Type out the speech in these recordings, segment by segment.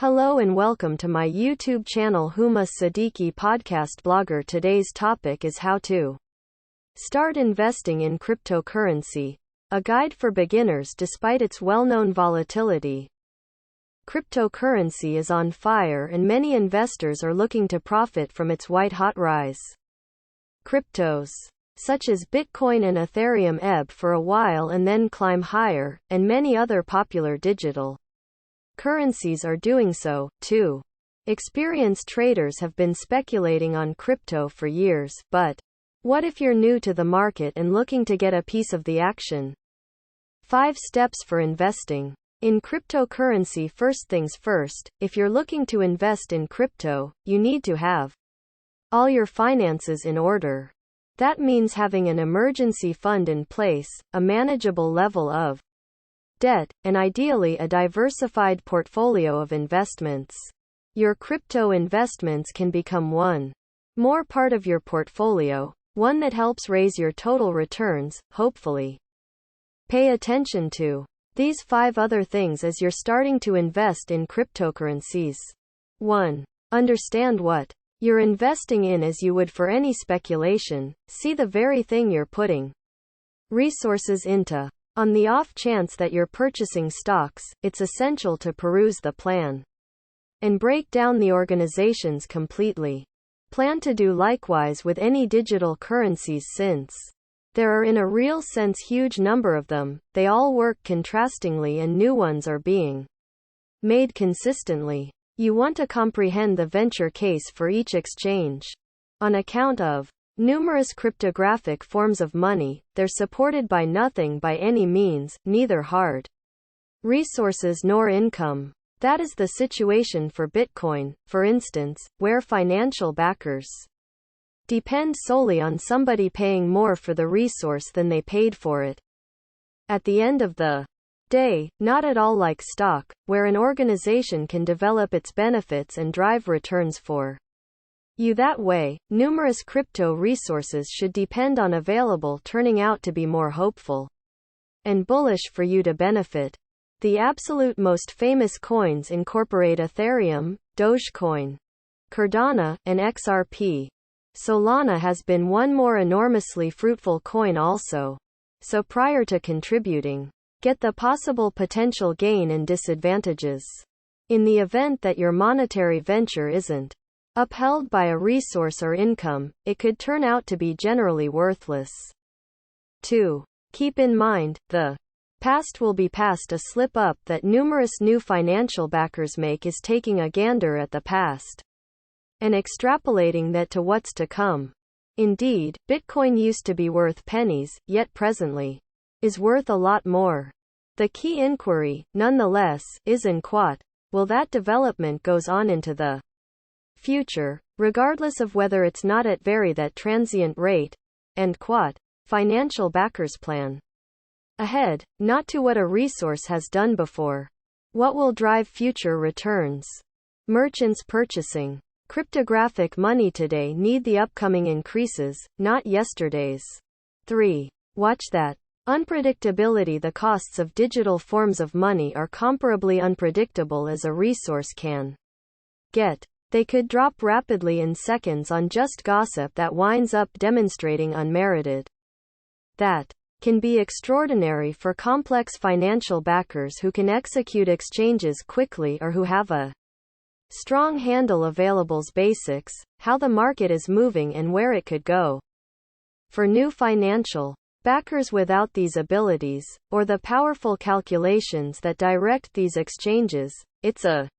Hello and welcome to my YouTube channel Huma Siddiqui Podcast Blogger. Today's topic is how to start investing in cryptocurrency, a guide for beginners despite its well-known volatility. Cryptocurrency is on fire and many investors are looking to profit from its white-hot rise. Cryptos, such as Bitcoin and Ethereum, ebb for a while and then climb higher, and many other popular digital currencies are doing so, too. Experienced traders have been speculating on crypto for years, but what if you're new to the market and looking to get a piece of the action? 5 steps for investing in cryptocurrency. First things first, if you're looking to invest in crypto, you need to have all your finances in order. That means having an emergency fund in place, a manageable level of debt, and ideally a diversified portfolio of investments. Your crypto investments can become one more part of your portfolio, one that helps raise your total returns, hopefully. Pay attention to these 5 other things as you're starting to invest in cryptocurrencies. 1. Understand what you're investing in as you would for any speculation. See the very thing you're putting resources into. On the off chance that you're purchasing stocks, it's essential to peruse the plan and break down the organizations completely. Plan to do likewise with any digital currencies since there are in a real sense huge number of them. They all work contrastingly and new ones are being made consistently. You want to comprehend the venture case for each exchange. On account of numerous cryptographic forms of money, they're supported by nothing by any means, neither hard resources nor income. That is the situation for Bitcoin, for instance, where financial backers depend solely on somebody paying more for the resource than they paid for it. At the end of the day, not at all like stock, where an organization can develop its benefits and drive returns for you that way. Numerous crypto resources should depend on available turning out to be more hopeful and bullish for you to benefit. The absolute most famous coins incorporate Ethereum, Dogecoin, Cardano, and XRP. Solana has been one more enormously fruitful coin also. So prior to contributing, get the possible potential gain and disadvantages. In the event that your monetary venture isn't upheld by a resource or income, it could turn out to be generally worthless. 2. Keep in mind, the past will be past. A slip-up that numerous new financial backers make is taking a gander at the past and extrapolating that to what's to come. Indeed, Bitcoin used to be worth pennies, yet presently is worth a lot more. The key inquiry, nonetheless, is in what will that development goes on into the future, regardless of whether it's not at that transient rate, and what financial backers plan ahead, not to what a resource has done before. What will drive future returns? Merchants purchasing cryptographic money today need the upcoming increases, not yesterday's. 3. Watch that unpredictability. The costs of digital forms of money are comparably unpredictable as a resource can get. They could drop rapidly in seconds on just gossip that winds up demonstrating unmerited. That can be extraordinary for complex financial backers who can execute exchanges quickly or who have a strong handle availables basics, how the market is moving and where it could go. For new financial backers without these abilities, or the powerful calculations that direct these exchanges, it's a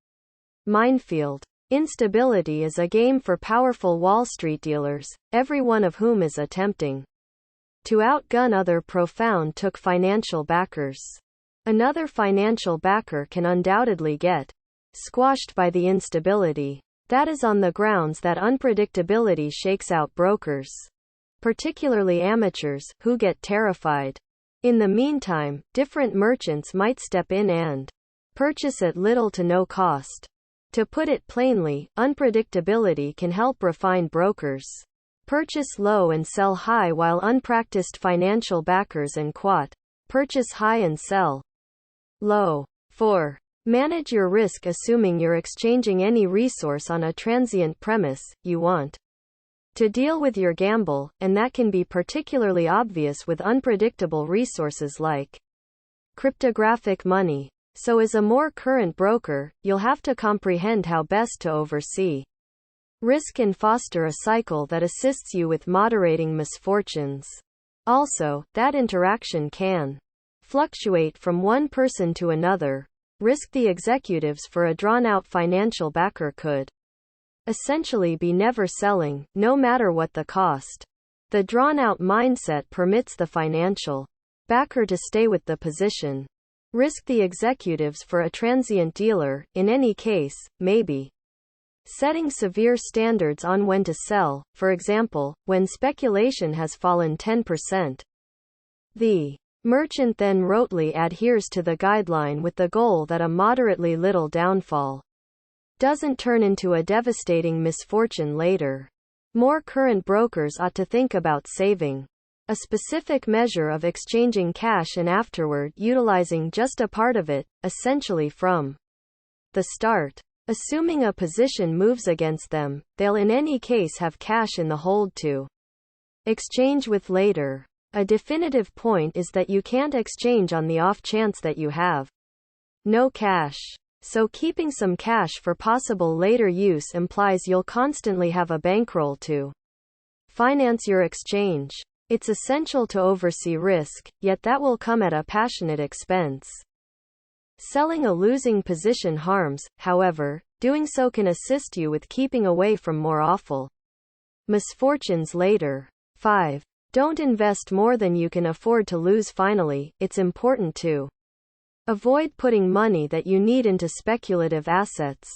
minefield. Instability is a game for powerful Wall Street dealers, every one of whom is attempting to outgun other profound financial backers. Another financial backer can undoubtedly get squashed by the instability. That is on the grounds that unpredictability shakes out brokers, particularly amateurs, who get terrified. In the meantime, different merchants might step in and purchase at little to no cost. To put it plainly, unpredictability can help refined brokers purchase low and sell high, while unpracticed financial backers and purchase high and sell low. 4. Manage your risk assuming you're exchanging any resource on a transient premise. You want to deal with your gamble, and that can be particularly obvious with unpredictable resources like cryptographic money. So as a more current broker, you'll have to comprehend how best to oversee risk and foster a cycle that assists you with moderating misfortunes. Also, that interaction can fluctuate from one person to another. Risk the executives for a drawn-out financial backer could essentially be never selling, no matter what the cost. The drawn-out mindset permits the financial backer to stay with the position. Risk the executives for a transient dealer, in any case, maybe setting severe standards on when to sell, for example, when speculation has fallen 10%. The merchant then rotely adheres to the guideline with the goal that a moderately little downfall doesn't turn into a devastating misfortune later. More current brokers ought to think about saving a specific measure of exchanging cash and afterward utilizing just a part of it, essentially from the start. Assuming a position moves against them, they'll in any case have cash in the hold to exchange with later. A definitive point is that you can't exchange on the off chance that you have no cash. So keeping some cash for possible later use implies you'll constantly have a bankroll to finance your exchange. It's essential to oversee risk, yet that will come at a passionate expense. Selling a losing position harms, however, doing so can assist you with keeping away from more awful misfortunes later. 5. Don't invest more than you can afford to lose. Finally, it's important to avoid putting money that you need into speculative assets.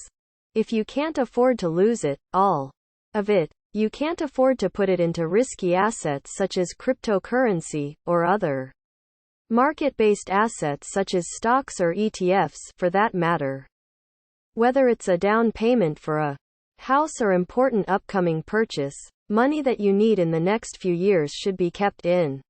If you can't afford to lose it, all of it, you can't afford to put it into risky assets such as cryptocurrency, or other market-based assets such as stocks or ETFs, for that matter. Whether it's a down payment for a house or important upcoming purchase, money that you need in the next few years should be kept in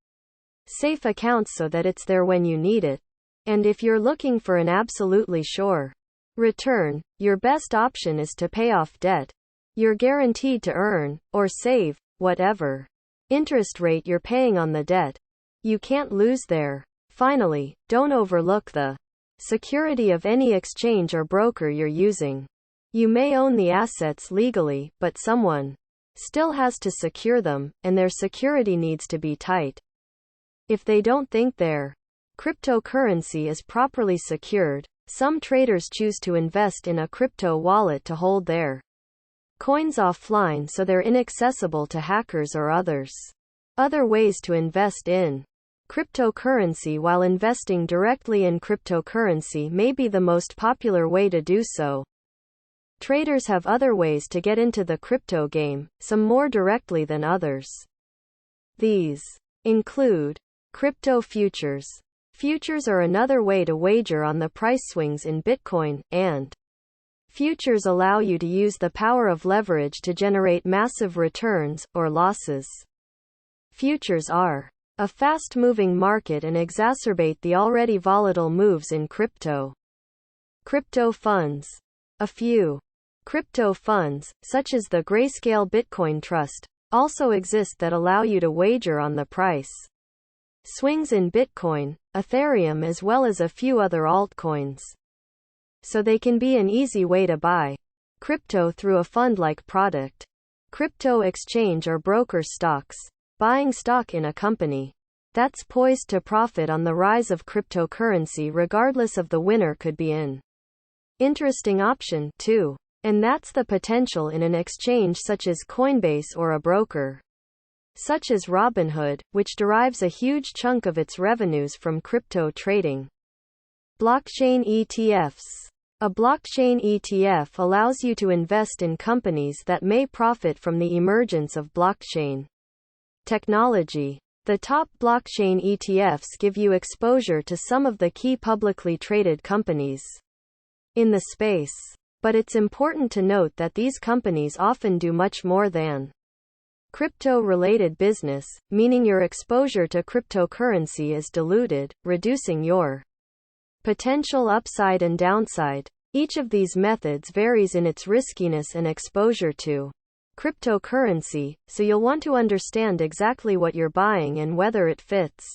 safe accounts so that it's there when you need it. And if you're looking for an absolutely sure return, your best option is to pay off debt you're guaranteed to earn, or save whatever interest rate you're paying on the debt. You can't lose there. Finally, don't overlook the security of any exchange or broker you're using. You may own the assets legally, but someone still has to secure them, and their security needs to be tight. If they don't think their cryptocurrency is properly secured, some traders choose to invest in a crypto wallet to hold their coins offline so they're inaccessible to hackers or others. Other ways to invest in cryptocurrency while investing directly in cryptocurrency may be the most popular way to do so. Traders have other ways to get into the crypto game, some more directly than others. These include crypto futures. Futures are another way to wager on the price swings in Bitcoin, and futures allow you to use the power of leverage to generate massive returns, or losses. Futures are a fast-moving market and exacerbate the already volatile moves in crypto. Crypto funds. A few crypto funds, such as the Grayscale Bitcoin Trust, also exist that allow you to wager on the price swings in Bitcoin, Ethereum as well as a few other altcoins. So they can be an easy way to buy crypto through a fund-like product. Crypto exchange or broker stocks. Buying stock in a company that's poised to profit on the rise of cryptocurrency regardless of the winner could be an interesting option, too. And that's the potential in an exchange such as Coinbase or a broker such as Robinhood, which derives a huge chunk of its revenues from crypto trading. Blockchain ETFs. A blockchain ETF allows you to invest in companies that may profit from the emergence of blockchain technology. The top blockchain ETFs give you exposure to some of the key publicly traded companies in the space. But it's important to note that these companies often do much more than crypto-related business, meaning your exposure to cryptocurrency is diluted, reducing your Potential upside and downside. Each of these methods varies in its riskiness and exposure to cryptocurrency, so you'll want to understand exactly what you're buying and whether it fits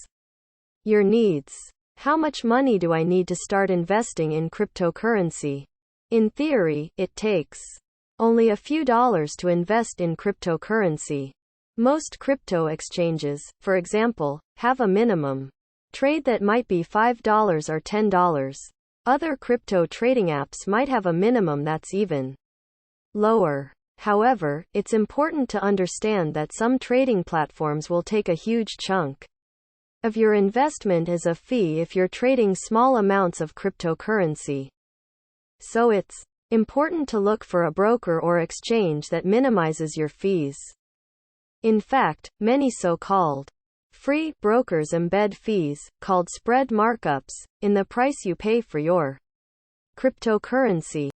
your needs. How much money do I need to start investing in cryptocurrency? In theory, it takes only a few dollars to invest in cryptocurrency. Most crypto exchanges, for example, have a minimum trade that might be $5 or $10. Other crypto trading apps might have a minimum that's even lower. However, it's important to understand that some trading platforms will take a huge chunk of your investment as a fee if you're trading small amounts of cryptocurrency. So it's important to look for a broker or exchange that minimizes your fees. In fact, many so-called free brokers embed fees, called spread markups, in the price you pay for your cryptocurrency.